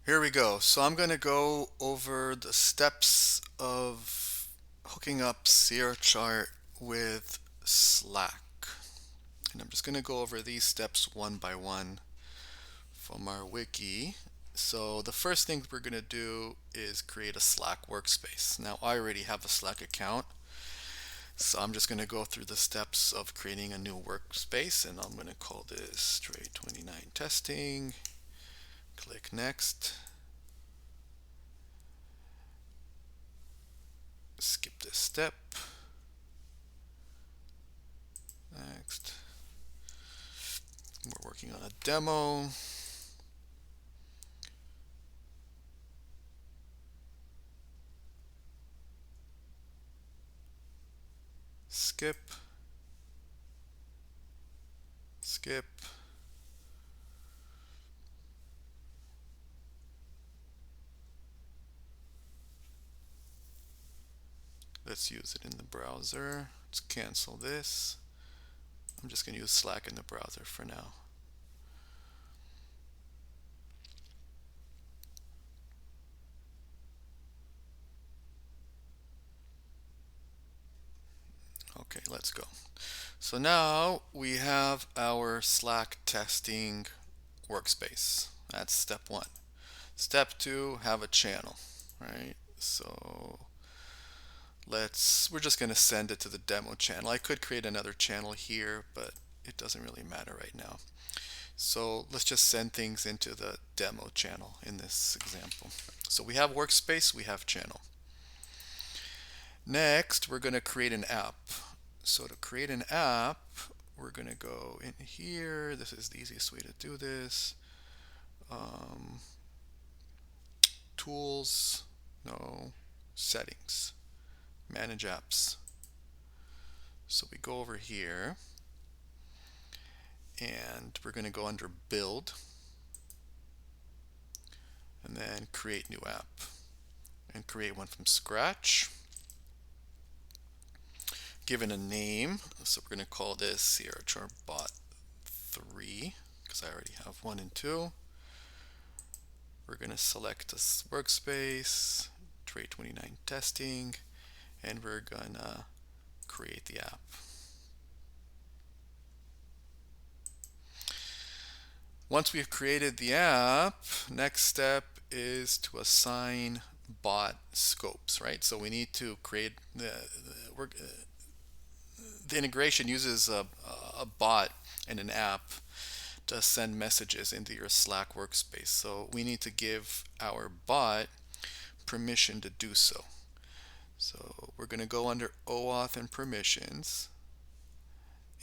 Here we go. So I'm going to go over the steps of hooking up SierraChart with Slack. And I'm just going to go over these steps one by one from our wiki. So the first thing we're going to do is create a Slack workspace. Now I already have a Slack account, so I'm just going to go through the steps of creating a new workspace, and I'm going to call this Tray 29 Testing. Click Next. Skip this step. Next. We're working on a demo. Skip. Skip. Let's use it in the browser. Let's cancel this. I'm just going to use Slack in the browser for now. Okay, let's go. So now we have our Slack testing workspace. That's step one. Step two, have a channel, right? So we're just going to send it to the demo channel. I could create another channel here, but it doesn't really matter right now. So let's just send things into the demo channel in this example. So we have workspace, we have channel. Next, we're going to create an app. So to create an app, we're going to go in here. This is the easiest way to do this. Tools, no, settings, manage apps. So we go over here and we're going to go under build and then create new app and create one from scratch. Give it a name. So we're going to call this SierraChart bot 3 because I already have 1 and 2. We're going to select this workspace, Tray 29 testing, and we're going to create the app. Once we've created the app, next step is to assign bot scopes, right? So we need to create the integration uses a bot and an app to send messages into your Slack workspace. So we need to give our bot permission to do so. So we're going to go under OAuth and permissions,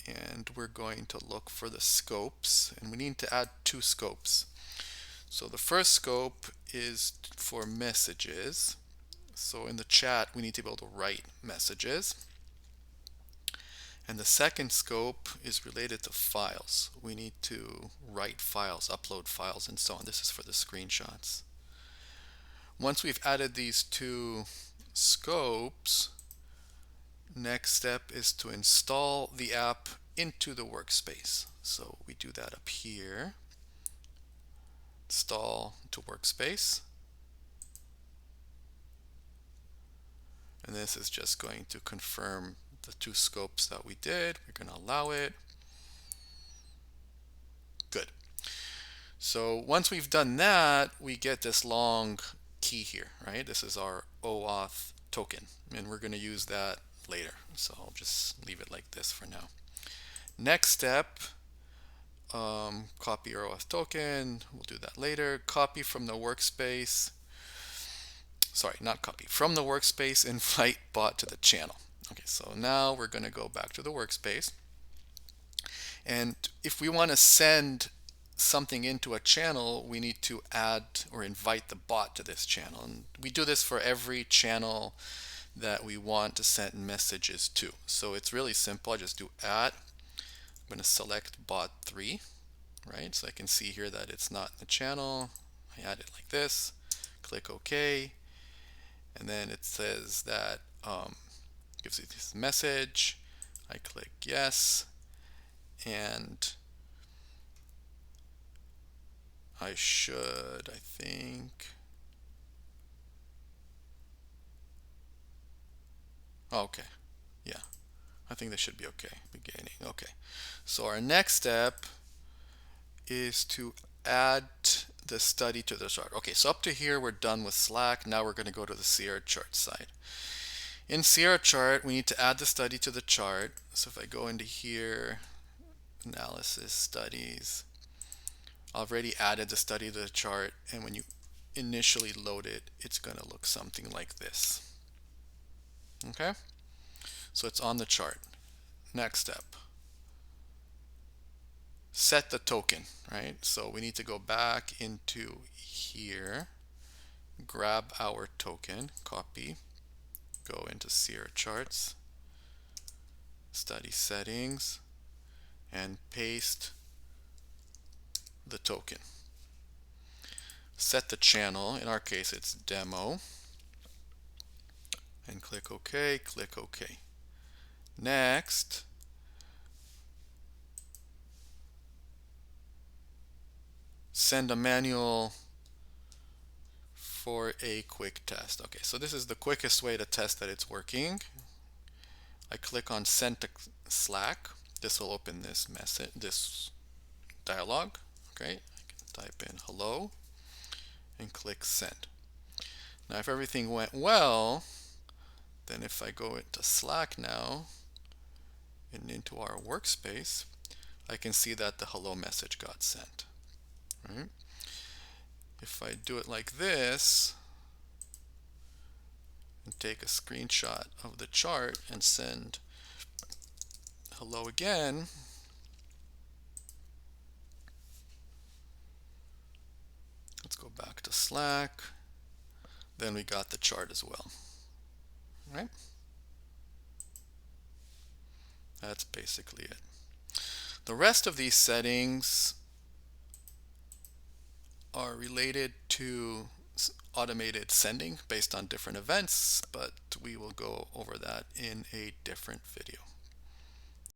and we're going to look for the scopes, and we need to add 2 scopes. So the first scope is for messages. So in the chat, we need to be able to write messages. And the second scope is related to files. We need to write files, upload files, and so on. This is for the screenshots. Once we've added these 2 scopes, next step is to install the app into the workspace. So we do that up here. Install to workspace. And this is just going to confirm the 2 scopes that we did. We're going to allow it. Good. So once we've done that, we get this long key here, right? This is our OAuth token, and we're going to use that later. So I'll just leave it like this for now. Next step, copy your OAuth token. We'll do that later. Copy from the workspace. Sorry, not copy. From the workspace, invite bot to the channel. Okay, so now we're going to go back to the workspace. And if we want to send something into a channel, we need to add or invite the bot to this channel. And we do this for every channel that we want to send messages to. So it's really simple. I just do add. I'm going to select bot 3, right? So I can see here that it's not in the channel. I add it like this. Click OK. And then it says that gives it this message. I click yes. And I should, I think. Okay, yeah, I think this should be okay. Beginning, okay. So our next step is to add the study to the chart. Okay, so up to here we're done with Slack. Now we're going to go to the SierraChart side. In SierraChart, we need to add the study to the chart. So if I go into here, analysis, studies, I've already added the study to the chart, and when you initially load it, it's going to look something like this. Okay, so it's on the chart. Next step, set the token, right? So we need to go back into here, grab our token, copy, go into Sierra Charts, study settings, and paste the token. Set the channel, in our case it's demo, and click OK, click OK. Next, send a manual for a quick test. Okay, so this is the quickest way to test that it's working. I click on send to Slack. This will open this message, this dialog. Okay, I can type in hello and click send. Now if everything went well, then if I go into Slack now and into our workspace, I can see that the hello message got sent. Right? If I do it like this and take a screenshot of the chart and send hello again, let's go back to Slack, then we got the chart as well. Right? That's basically it. The rest of these settings are related to automated sending based on different events, but we will go over that in a different video.